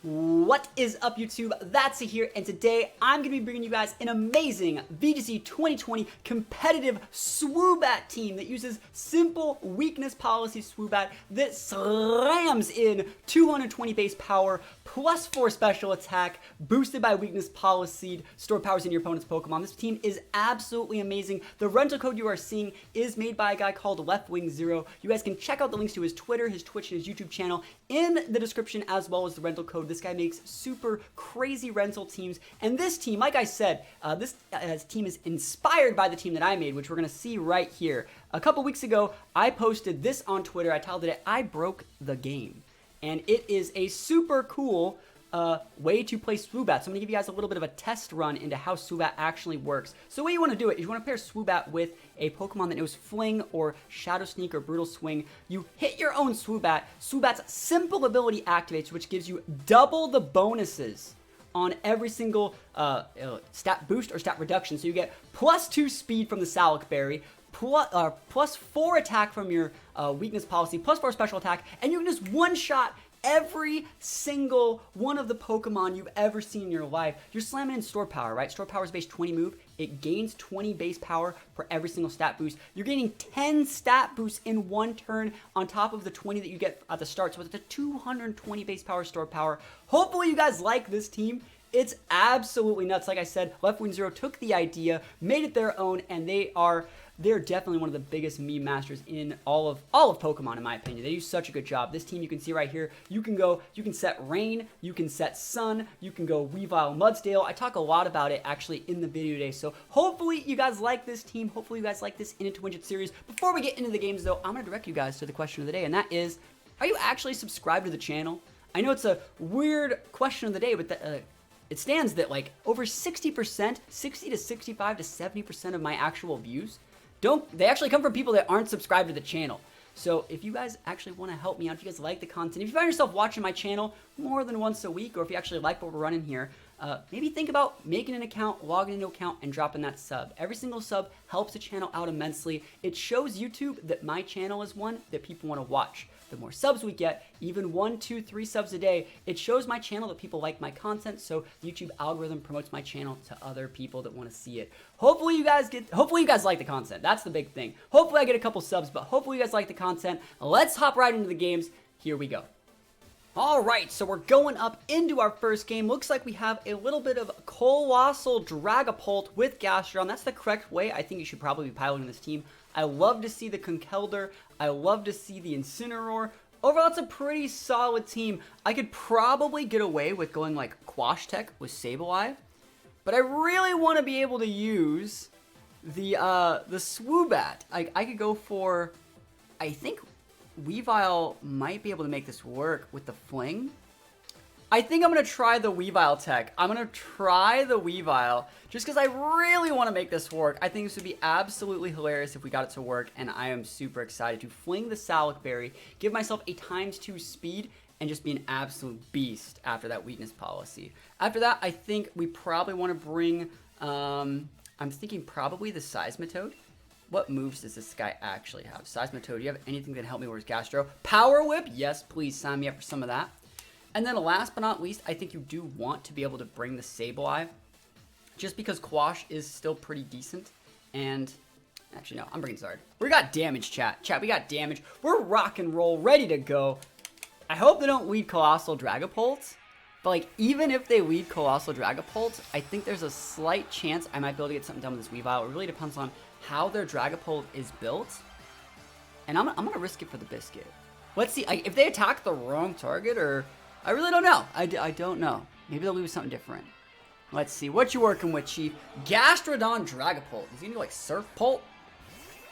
What is up, YouTube? That's here, and today I'm going to be bringing you guys an amazing VGC 2020 competitive Swoobat team that uses simple weakness policy Swoobat that slams in 220 base power plus 4 special attack boosted by weakness policy stored powers in your opponent's Pokemon. This team is absolutely amazing. The rental code you are seeing is made by a guy called Leftwingzeros. You guys can check out the links to his Twitter, his Twitch, and his YouTube channel in the description, as well as the rental code. This guy makes super crazy rental teams, and this team, like I said, this team is inspired by the team that I made, which we're going to see right here. A couple weeks ago, I posted this on Twitter. I titled it, "I broke the game," and it is a super cool way to play Swoobat. So I'm going to give you guys a little bit of a test run into how Swoobat actually works. So the way you want to do it is you want to pair Swoobat with a Pokemon that knows Fling or Shadow Sneak or Brutal Swing. You hit your own Swoobat. Swoobat's simple ability activates, which gives you double the bonuses on every single stat boost or stat reduction. So you get +2 speed from the Sableye berry, plus 4 attack from your weakness policy, plus 4 special attack, and you can just one-shot every single one of the Pokemon you've ever seen in your life. You're slamming in Store Power, right? Store Power is base 20 move. It gains 20 base power for every single stat boost. You're getting 10 stat boosts in one turn on top of the 20 that you get at the start. So it's a 220 base power Store Power. Hopefully you guys like this team. It's absolutely nuts. Like I said, Leftwingzeros took the idea, made it their own, and they're definitely one of the biggest meme masters in all of Pokemon, in my opinion. They do such a good job. This team, you can see right here, you can set Rain, you can set Sun, you can go Weavile, Mudsdale. I talk a lot about it actually in the video today. So hopefully you guys like this team. Hopefully you guys like this In It to Win It series. Before we get into the games though, I'm going to direct you guys to the question of the day, and that is, are you actually subscribed to the channel? I know it's a weird question of the day, but it stands that like over 60%, 60 to 65 to 70% of my actual views they actually come from people that aren't subscribed to the channel. So if you guys actually want to help me out, if you guys like the content, if you find yourself watching my channel more than once a week, or if you actually like what we're running here, maybe think about making an account, logging into an account, and dropping that sub. Every single sub helps the channel out immensely. It shows YouTube that my channel is one that people want to watch. The more subs we get, even 1, 2, 3 subs a day, it shows my channel that people like my content, so the YouTube algorithm promotes my channel to other people that want to see it. Hopefully you guys like the content. That's the big thing. Hopefully I get a couple subs, but hopefully you guys like the content. Let's hop right into the games. Here we go. Alright, so we're going up into our first game. Looks like we have a little bit of Colossal Dragapult with Gastrodon. That's the correct way I think you should probably be piloting this team. I love to see the Conkeldurr. I love to see the Incineroar. Overall, it's a pretty solid team. I could probably get away with going like Quash Tech with Sableye, but I really want to be able to use the Swoobat. I could go for, I think Weavile might be able to make this work with the Fling. I think I'm going to try the Weavile tech. I'm going to try the Weavile just because I really want to make this work. I think this would be absolutely hilarious if we got it to work, and I am super excited to fling the Sableye berry, give myself a ×2 speed, and just be an absolute beast after that weakness policy. After that, I think we probably want to bring, I'm thinking probably the Seismitoad. What moves does this guy actually have? Seismitoad, do you have anything that can help me with Gastro? Power Whip? Yes, please sign me up for some of that. And then last but not least, I think you do want to be able to bring the Sableye, just because Quash is still pretty decent. And actually, no, I'm bringing Zard. We got damage, chat. Chat, we got damage. We're rock and roll, ready to go. I hope they don't lead Colossal Dragapult, but like even if they lead Colossal Dragapult, I think there's a slight chance I might be able to get something done with this Weavile. It really depends on how their Dragapult is built, and I'm gonna risk it for the biscuit. Let's see if they attack the wrong target, or I really don't know. I don't know. Maybe they'll leave something different. Let's see. What you working with, Chief? Gastrodon Dragapult. Is he gonna do like Surf Pult?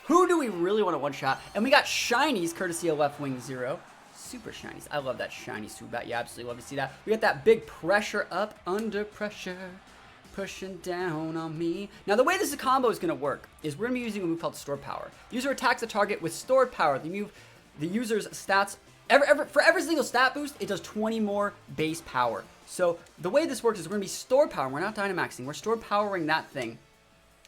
Who do we really want to one-shot? And we got Shinies, courtesy of Leftwingzeros. Super Shinies. I love that shiny Swoobat. You absolutely love to see that. We got that big pressure up, under pressure, pushing down on me. Now, the way this combo is going to work is we're going to be using a move called Store Power. The user attacks the target with Stored Power. The user's stats, for every single stat boost, it does 20 more base power. So the way this works is we're going to be Store Power. We're not Dynamaxing. We're Store Powering that thing,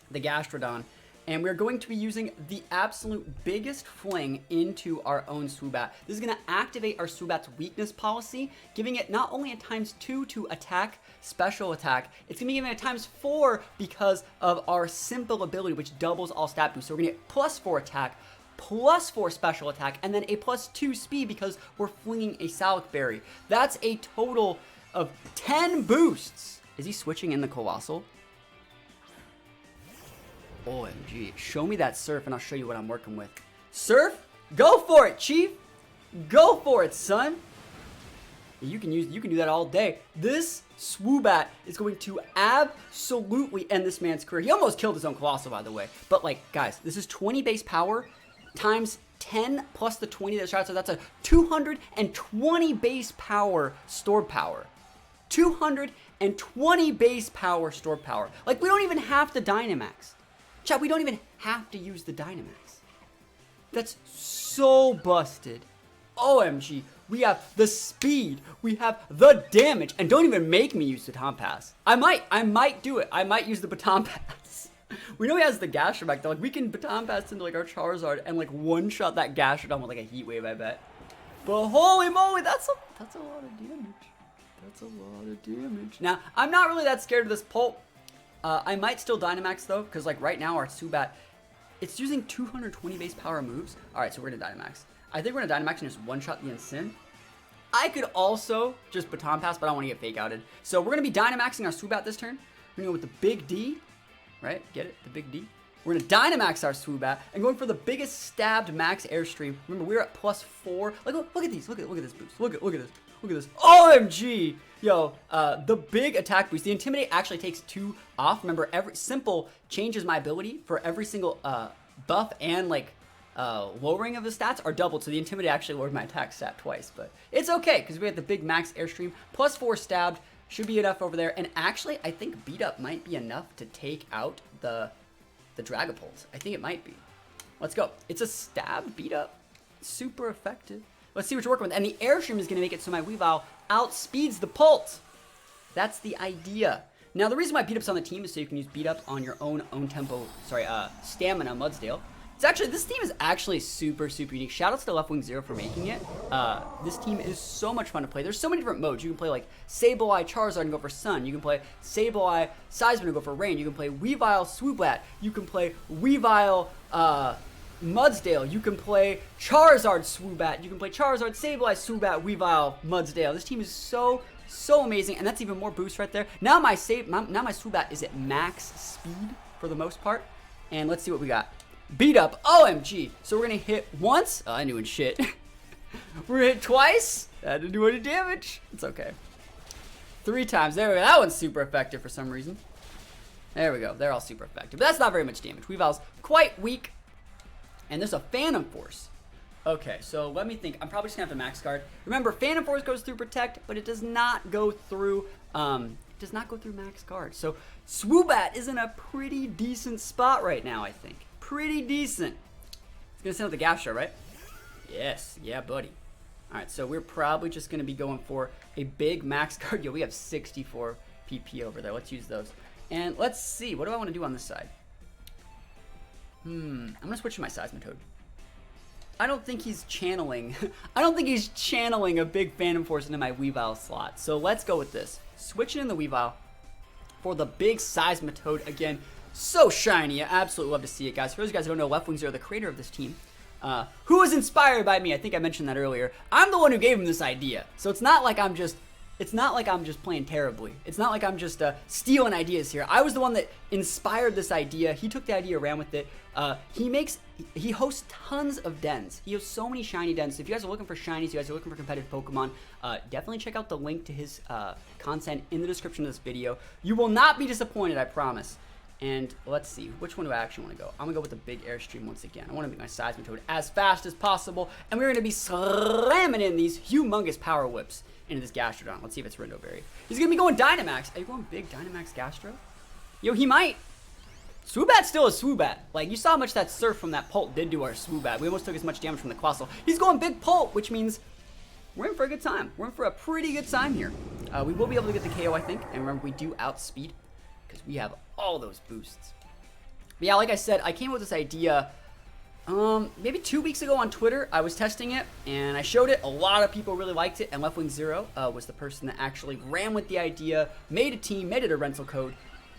the Gastrodon. And we're going to be using the absolute biggest Fling into our own Swoobat. This is going to activate our Swoobat's weakness policy, giving it not only a ×2 to attack, special attack, it's going to be given a ×4 because of our simple ability, which doubles all stat boosts. So we're going to get +4 attack, +4 special attack, and then a +2 speed because we're flinging a Sableye berry. That's a total of 10 boosts. Is he switching in the Colossal? OMG, show me that Surf and I'll show you what I'm working with. Surf, go for it, Chief. Go for it, son. You can do that all day. This Swoobat is going to absolutely end this man's career. He almost killed his own Colossal, by the way. But like, guys, this is 20 base power times 10 plus the 20 that shot, so that's a 220 base power stored power. 220 base power stored power. Like, we don't even have to Dynamax. Chat, we don't even have to use the Dynamax. That's so busted. OMG, we have the speed, we have the damage, and don't even make me use the Baton Pass. I might do it. I might use the Baton Pass. We know he has the Gastrodon, though. Like, we can Baton Pass into like our Charizard and like one-shot that Gastrodon with like a Heat Wave, I bet. But holy moly, that's a lot of damage. That's a lot of damage. Now, I'm not really that scared of this Pulp. I might still Dynamax though, because like right now our Swoobat, it's using 220 base power moves. All right, so we're gonna Dynamax. I think we're gonna Dynamax and just one-shot the Incin. I could also just Baton Pass, but I don't want to get fake outed. So we're gonna be Dynamaxing our Swoobat this turn. We're gonna go with the big D, right? Get it? The big D. We're gonna Dynamax our Swoobat and going for the biggest stabbed max airstream. Remember, we're at +4. Like, look at these. Look at this boost. Look at this. Look at this. OMG! Yo, the big attack boost. The Intimidate actually takes 2 off. Remember, every simple changes my ability for every single buff and like lowering of the stats are doubled. So the Intimidate actually lowered my attack stat twice, but it's okay because we have the big max airstream. +4 stabbed should be enough over there. And actually, I think beat up might be enough to take out the Dragapult. I think it might be. Let's go. It's a stab beat up. Super effective. Let's see what you're working with. And the Airstream is going to make it so my Weavile outspeeds the Pult. That's the idea. Now, the reason why beat up's on the team is so you can use beat up on your own tempo, stamina Mudsdale. It's actually, this team is actually super unique. Shout outs to Leftwingzeros for making it. This team is so much fun to play. There's so many different modes. You can play like Sableye, Charizard and go for Sun. You can play Sableye, Seismith and go for Rain. You can play Weavile, Swoobat. You can play Weavile, Mudsdale. You can play Charizard, Swoobat. You can play Charizard, Sableye, Swoobat, Weavile, Mudsdale. This team is so amazing, and that's even more boost right there. Now my Swoobat is at max speed for the most part, and let's see what we got. Beat up, OMG. So we're gonna hit once. Oh, I knew it shit. We're gonna hit twice. That didn't do any damage. It's okay. 3 times. There we go. That one's super effective for some reason. There we go. They're all super effective. But that's not very much damage. Weavile's quite weak. And there's a Phantom Force. Okay, so let me think. I'm probably just gonna have to max guard. Remember, Phantom Force goes through Protect, but it does not go through max guard. So Swoobat is in a pretty decent spot right now, I think. Pretty decent. It's gonna send out the Gastro, right? Yes, yeah, buddy. All right, so we're probably just gonna be going for a big max guard. Yo, we have 64 PP over there. Let's use those. And let's see, what do I want to do on this side? I'm gonna switch to my Seismitoad. I don't think he's channeling. I don't think he's channeling a big Phantom Force into my Weavile slot. So let's go with this. Switching in the Weavile for the big Seismitoad again. So shiny. I absolutely love to see it, guys. For those guys who don't know, Leftwingzeros are the creator of this team. Who was inspired by me. I think I mentioned that earlier. I'm the one who gave him this idea. So it's not like I'm just playing terribly. It's not like I'm just stealing ideas here. I was the one that inspired this idea. He took the idea, ran with it. He hosts tons of dens. He has so many shiny dens. So if you guys are looking for shinies, you guys are looking for competitive Pokemon, definitely check out the link to his content in the description of this video. You will not be disappointed, I promise. And let's see, which one do I actually want to go? I'm going to go with the big Airstream once again. I want to make my Seismitoad as fast as possible. And we're going to be slamming in these humongous Power Whips into this Gastrodon. Let's see if it's Rindo Berry. He's going to be going Dynamax. Are you going big Dynamax Gastro? Yo, he might. Swoobat's still a Swoobat. Like, you saw how much that Surf from that Pult did to our Swoobat. We almost took as much damage from the Colossal. He's going big Pult, which means we're in for a good time. We're in for a pretty good time here. We will be able to get the KO, I think. And remember, we do outspeed because we have all those boosts. But yeah, like I said, I came up with this idea maybe 2 weeks ago on Twitter. I was testing it, and I showed it. A lot of people really liked it, and Leftwingzeros was the person that actually ran with the idea, made a team, made it a rental code,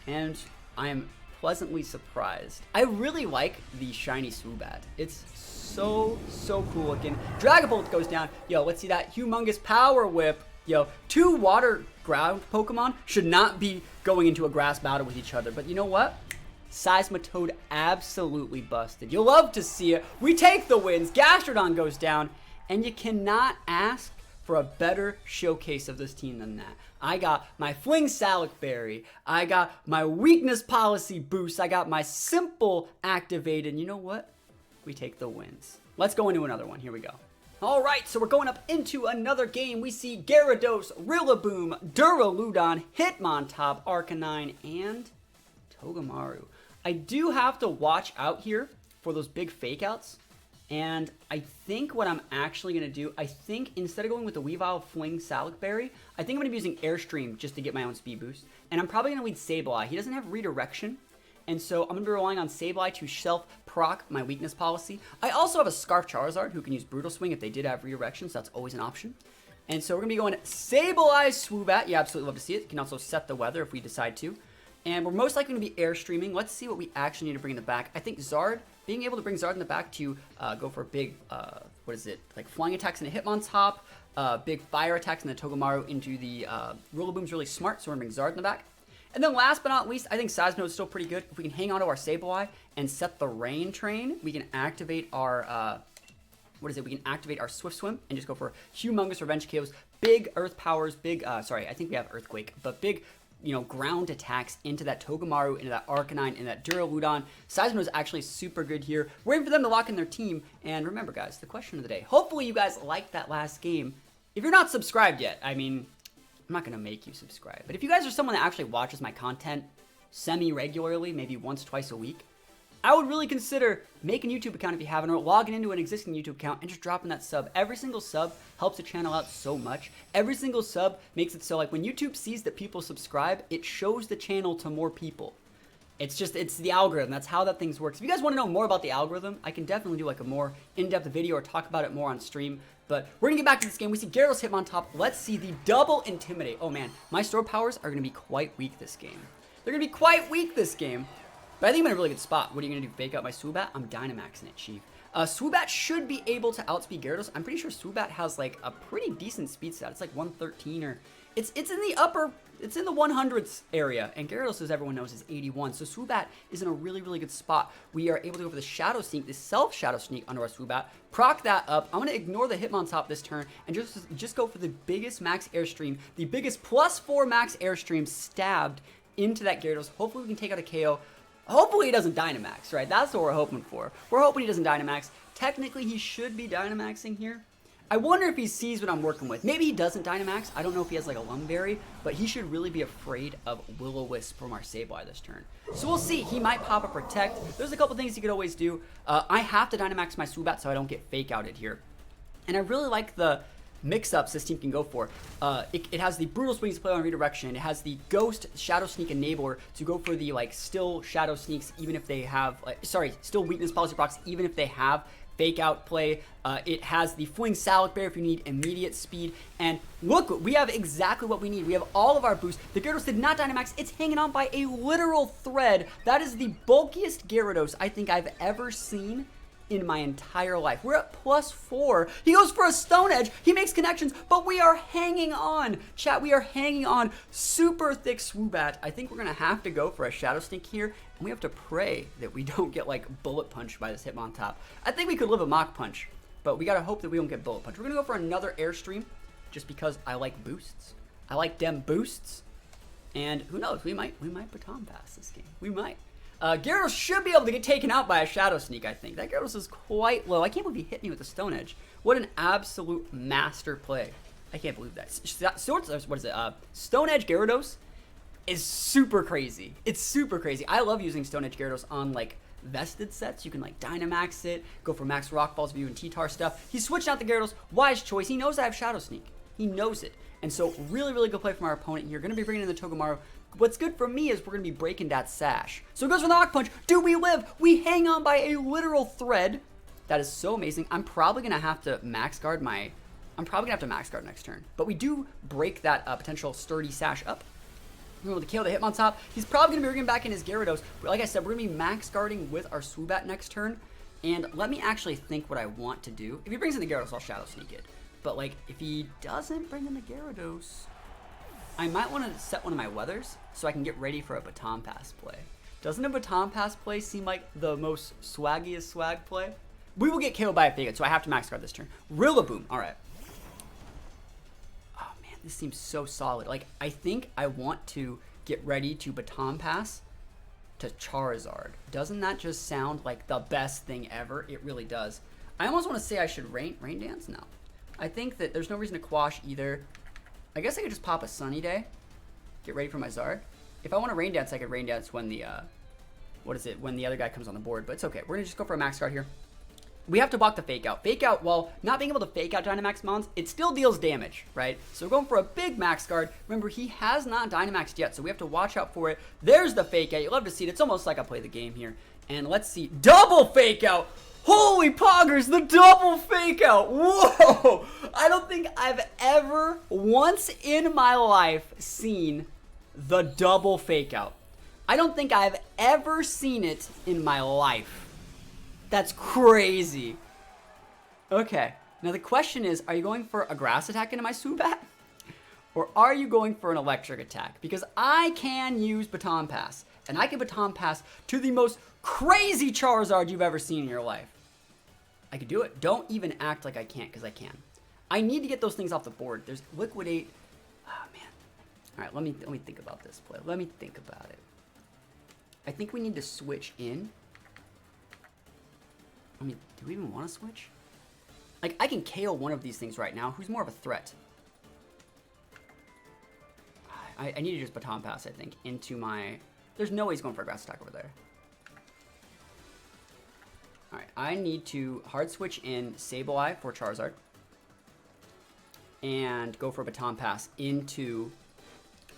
and I am pleasantly surprised. I really like the shiny Swoobat. It's so cool looking. Dragon Bolt goes down. Yo, let's see that humongous power whip. Yo, 2 water ground Pokemon should not be going into a grass battle with each other, but you know what? Seismitoad absolutely busted. You'll love to see it. We take the wins. Gastrodon goes down, and you cannot ask for a better showcase of this team than that. I got my Fling-ShareAlike berry. I got my weakness policy boost. I got my simple activated. You know what? We take the wins. Let's go into another one. Here we go. All right, so we're going up into another game. We see Gyarados, Rillaboom, Duraludon, Hitmontop, Arcanine, and Togamaru. I do have to watch out here for those big fake outs. And I think what I'm actually going to do, I think instead of going with the Weavile Fling-ShareAlike berry, I think I'm going to be using Airstream just to get my own speed boost. And I'm probably going to lead Sableye. He doesn't have redirection. And so I'm going to be relying on Sableye to self-proc my weakness policy. I also have a Scarf Charizard who can use Brutal Swing if they did have redirection, so that's always an option. And so we're going to be going Sableye Swoobat. You absolutely love to see it. You can also set the weather if we decide to. And we're most likely going to be Airstreaming. Let's see what we actually need to bring in the back. I think Zard, being able to bring Zard in the back to go for big, what is it, like flying attacks in the Hitmontop, big fire attacks in the Togamaru into the Rillaboom's really smart, so we're going to bring Zard in the back. And then last but not least, I think Seismitoad is still pretty good. If we can hang on to our Sableye and set the Rain Train, we can activate our, we can activate our Swift Swim and just go for humongous Revenge KOs, big Earth Powers, big, sorry, I think we have Earthquake, but big, you know, ground attacks into that Togamaru, into that Arcanine, into that Duraludon. Seismitoad is actually super good here. We're waiting for them to lock in their team. And remember, guys, the question of the day. Hopefully you guys liked that last game. If you're not subscribed yet, I mean, I'm not going to make you subscribe. But if you guys are someone that actually watches my content semi-regularly, maybe once, twice a week, I would really consider making a YouTube account if you haven't, or logging into an existing YouTube account and just dropping that sub. Every single sub helps the channel out so much. Every single sub makes it so, like, when YouTube sees that people subscribe, it shows the channel to more people. It's the algorithm. That's how that things works. If you guys want to know more about the algorithm, I can definitely do like a more in-depth video or talk about it more on stream. But we're going to get back to this game. We see Gyarados Hitmontop. Let's see the double Intimidate. Oh man, my store powers are going to be quite weak this game. They're going to be quite weak this game. But I think I'm in a really good spot. What are you going to do? Fake out my Swoobat? I'm Dynamaxing it, Chief. Swoobat should be able to outspeed Gyarados. I'm pretty sure Swoobat has like a pretty decent speed stat. It's like 113 or... It's in the upper... It's in the 100s area, and Gyarados, as everyone knows, is 81. So Swoobat is in a really, really good spot. We are able to go for the Shadow Sneak, the Self-Shadow Sneak onto our Swoobat, proc that up. I'm going to ignore the Hitmontop this turn and just go for the biggest max Airstream, the biggest +4 max Airstream stabbed into that Gyarados. Hopefully we can take out a KO. Hopefully he doesn't Dynamax, right? That's what we're hoping for. We're hoping he doesn't Dynamax. Technically, he should be Dynamaxing here. I wonder if he sees what I'm working with. Maybe he doesn't Dynamax. I don't know if he has like a Lumberry, but he should really be afraid of Will-O-Wisp from our Sableye this turn. So we'll see. He might pop a Protect. There's a couple things he could always do. I have to Dynamax my Swoobat so I don't get Fake Outed here. And I really like the mix-ups this team can go for. It has the Brutal Swings to play on redirection. It has the Ghost Shadow Sneak enabler to go for the like still Shadow Sneaks even if they have, still Weakness Policy procs even if they have Fake Out play. It has the Fling-ShareAlike berry if you need immediate speed. And look, we have exactly what we need. We have all of our boosts. The Gyarados did not Dynamax. It's hanging on by a literal thread. That is the bulkiest Gyarados I think I've ever seen in my entire life. We're at +4. He goes for a Stone Edge. He makes connections, but we are hanging on. Chat, we are hanging on. Super thick Swoobat. I think we're going to have to go for a Shadow Sneak here, and we have to pray that we don't get, like, Bullet Punched by this Hitmontop. I think we could live a Mach Punch, but we got to hope that we don't get Bullet Punch. We're going to go for another Airstream, just because I like boosts. I like dem boosts, and who knows, we might baton pass this game. We might. Gyarados should be able to get taken out by a Shadow Sneak, I think. That Gyarados is quite low. I can't believe he hit me with the Stone Edge. What an absolute master play. I can't believe that. Stone Edge Gyarados is super crazy. It's super crazy. I love using Stone Edge Gyarados on, like, vested sets. You can, like, Dynamax it, go for Max Rock Balls, View, and T-Tar stuff. He switched out the Gyarados. Wise choice. He knows I have Shadow Sneak. He knows it. And so really, really good play from our opponent here. Going to be bringing in the Togamaru. What's good for me is we're going to be breaking that sash. So it goes for the Knock Punch. Do we live? We hang on by a literal thread. That is so amazing. I'm probably going to have to max guard next turn. But we do break that potential sturdy sash up. We're able to KO the Hitmontop. He's probably going to be bringing back in his Gyarados. But like I said, we're going to be max guarding with our Swoobat next turn. And let me actually think what I want to do. If he brings in the Gyarados, I'll Shadow Sneak it. But like, if he doesn't bring in the Gyarados, I might want to set one of my Weathers so I can get ready for a Baton Pass play. Doesn't a Baton Pass play seem like the most swaggiest swag play? We will get KO'd by a Fake Out, so I have to max guard this turn. Rillaboom. All right. Oh, man, this seems so solid. Like, I think I want to get ready to Baton Pass to Charizard. Doesn't that just sound like the best thing ever? It really does. I almost want to say I should Rain Dance. No. I think that there's no reason to Quash either. I guess I could just pop a Sunny Day. Get ready for my Zard. If I want to Rain Dance, I could Rain Dance when the, when the other guy comes on the board. But it's okay. We're going to just go for a max guard here. We have to block the Fake Out. Fake Out, while not being able to Fake Out Dynamax Mons, it still deals damage, right? So we're going for a big max guard. Remember, he has not Dynamaxed yet, so we have to watch out for it. There's the Fake Out. You love to see it. It's almost like I play the game here. And let's see. Double Fake Out! Holy poggers, the double Fake Out! Whoa! I don't think I've ever, once in my life, seen the double Fake Out. I don't think I've ever seen it in my life. That's crazy. Okay, now the question is, are you going for a grass attack into my Swoobat? Or are you going for an electric attack? Because I can use Baton Pass, and I can Baton Pass to the most crazy Charizard you've ever seen in your life. I could do it. Don't even act like I can't, because I can. I need to get those things off the board. There's Liquidate. Oh, man. All right, let me think about this play. Let me think about it. I think we need to switch in. I mean, do we even want to switch? Like, I can KO one of these things right now. Who's more of a threat? I need to just Baton Pass, I think, into my... There's no way he's going for a grass attack over there. Alright, I need to hard switch in Sableye for Charizard. And go for a Baton Pass into...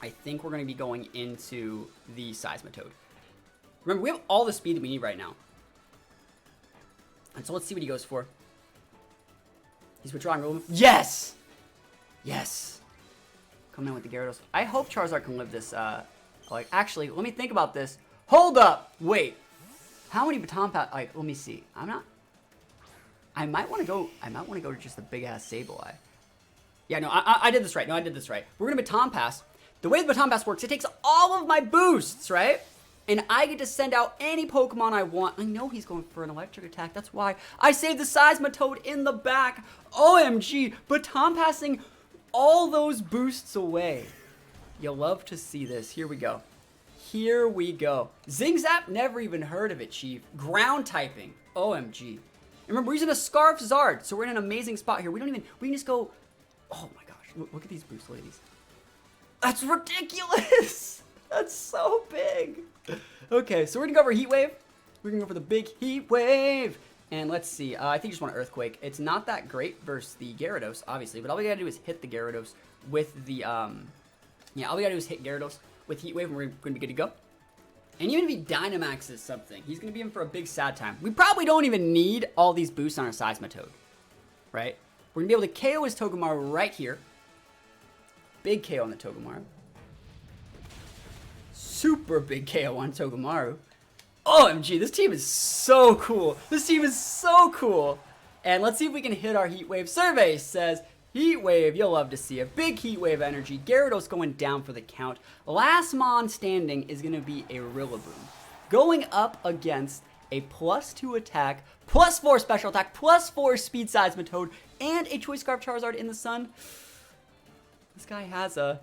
I think we're going to be going into the Seismitoad. Remember, we have all the speed that we need right now. And so let's see what he goes for. He's withdrawing Rillaboom. Yes! Yes! Coming in with the Gyarados. I hope Charizard can live this, like, actually, let me think about this. Hold up! Wait. How many Baton Pass, like, let me see. I might want to go to just a big-ass Sableye. Yeah, no, I did this right. No, I did this right. We're going to Baton Pass. The way the Baton Pass works, it takes all of my boosts, right? And I get to send out any Pokemon I want. I know he's going for an electric attack. That's why I saved the Seismitoad in the back. OMG, Baton Passing all those boosts away. You'll love to see this. Here we go. Here we go. Zing Zap, never even heard of it, Chief. Ground typing. OMG. And remember, we're using a Scarf Zard, so we're in an amazing spot here. We can just go... Oh my gosh, look at these boosts, ladies. That's ridiculous. That's so big. Okay, so we're gonna go for Heat Wave. We're gonna go for the big Heat Wave. And let's see, I think you just want Earthquake. It's not that great versus the Gyarados, obviously, but all we gotta do is hit the Gyarados with the, all we gotta do is hit Gyarados with Heat Wave, and we're gonna be good to go. And even if he Dynamaxes something, he's gonna be in for a big sad time. We probably don't even need all these boosts on our Seismitoad, right? We're gonna be able to KO his Togamaru right here. Big KO on the Togamaru. Super big KO on Togamaru. OMG, this team is so cool. This team is so cool. And let's see if we can hit our Heat Wave. Survey says, Heat Wave, you'll love to see it. Big Heat Wave energy. Gyarados going down for the count. Last Mon standing is going to be a Rillaboom. Going up against a +2 attack, +4 special attack, +4 speed Seismitoad, and a Choice Scarf Charizard in the sun. This guy has an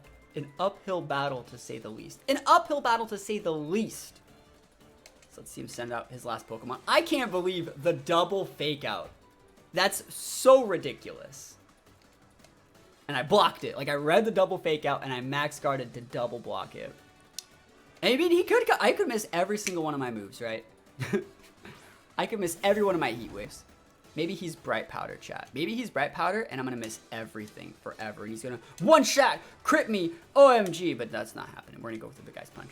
uphill battle, to say the least. An uphill battle, to say the least. So let's see him send out his last Pokemon. I can't believe the double Fake Out. That's so ridiculous. And I blocked it. Like, I read the double Fake Out, and I max guarded to double block it. I mean, I could miss every single one of my moves, right? I could miss every one of my Heat Waves. Maybe he's Bright Powder, chat. Maybe he's Bright Powder, and I'm gonna miss everything forever. And he's gonna one-shot, crit me, OMG. But that's not happening. We're gonna go with the Big Ice Punch.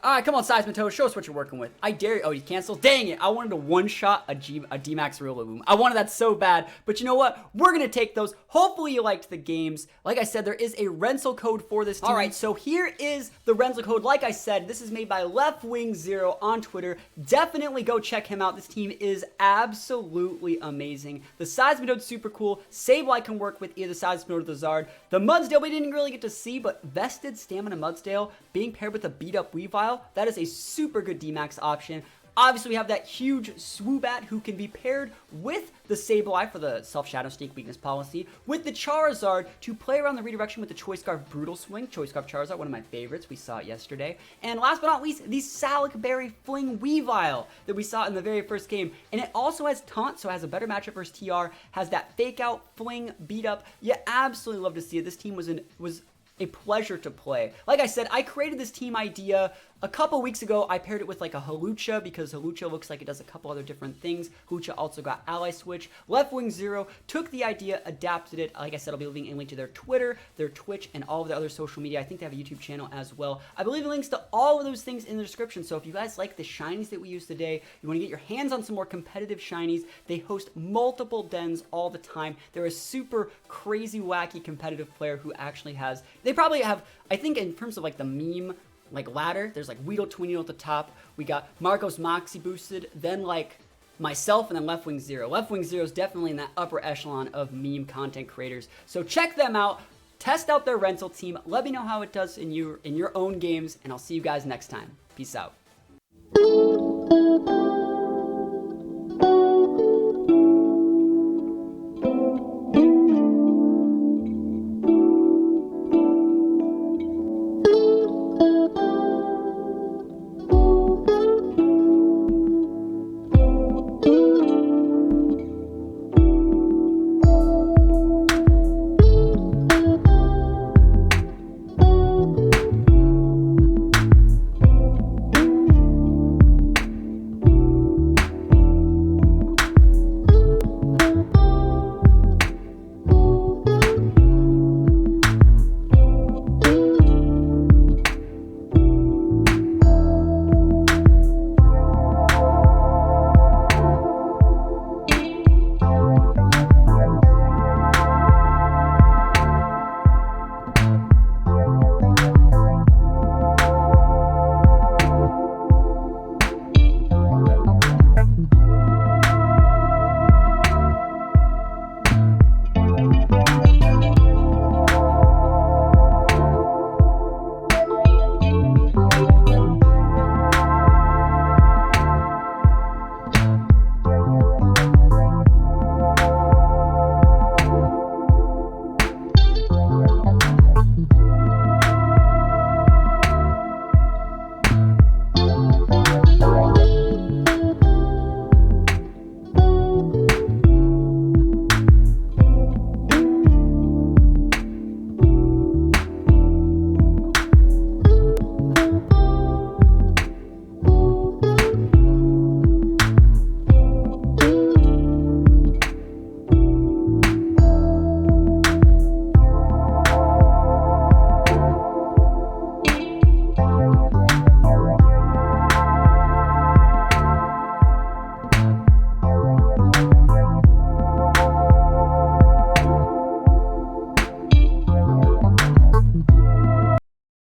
All right, come on, Seismitoad, show us what you're working with. I dare you. Oh, he canceled. Dang it. I wanted to one-shot a D-Max Rillaboom. I wanted that so bad. But you know what? We're going to take those. Hopefully you liked the games. Like I said, there is a rental code for this team. All right, so here is the rental code. Like I said, this is made by Leftwingzeros on Twitter. Definitely go check him out. This team is absolutely amazing. The Seismitoad's super cool. Sableye can work with either the Seismitoad or the Zard. The Mudsdale we didn't really get to see, but Vested Stamina Mudsdale being paired with a beat-up Weavile, that is a super good D-Max option. Obviously, we have that huge Swoobat who can be paired with the Sableye for the Self-Shadow Sneak weakness policy, with the Charizard to play around the redirection with the Choice Scarf Brutal Swing. Choice Scarf Charizard, one of my favorites. We saw it yesterday. And last but not least, the Salic Berry Fling Weavile that we saw in the very first game. And it also has Taunt, so it has a better matchup versus TR, has that Fake Out, Fling, Beat Up. You absolutely love to see it. This team was a pleasure to play. Like I said, I created this team idea a couple weeks ago. I paired it with like a Hawlucha because Hawlucha looks like it does a couple other different things. Hawlucha also got Ally Switch. Leftwingzeros took the idea, adapted it. Like I said, I'll be leaving a link to their Twitter, their Twitch, and all of their other social media. I think they have a YouTube channel as well. I believe links to all of those things in the description. So if you guys like the shinies that we used today, you want to get your hands on some more competitive shinies, they host multiple dens all the time. They're a super crazy, wacky, competitive player who actually has, they probably have, I think in terms of like the meme, like ladder, there's like Weedle, Tweeneedle at the top. We got Marcos Moxie boosted, then like myself, and then Leftwingzeros. Leftwingzeros definitely in that upper echelon of meme content creators. So check them out, test out their rental team, let me know how it does in your own games, and I'll see you guys next time. Peace out.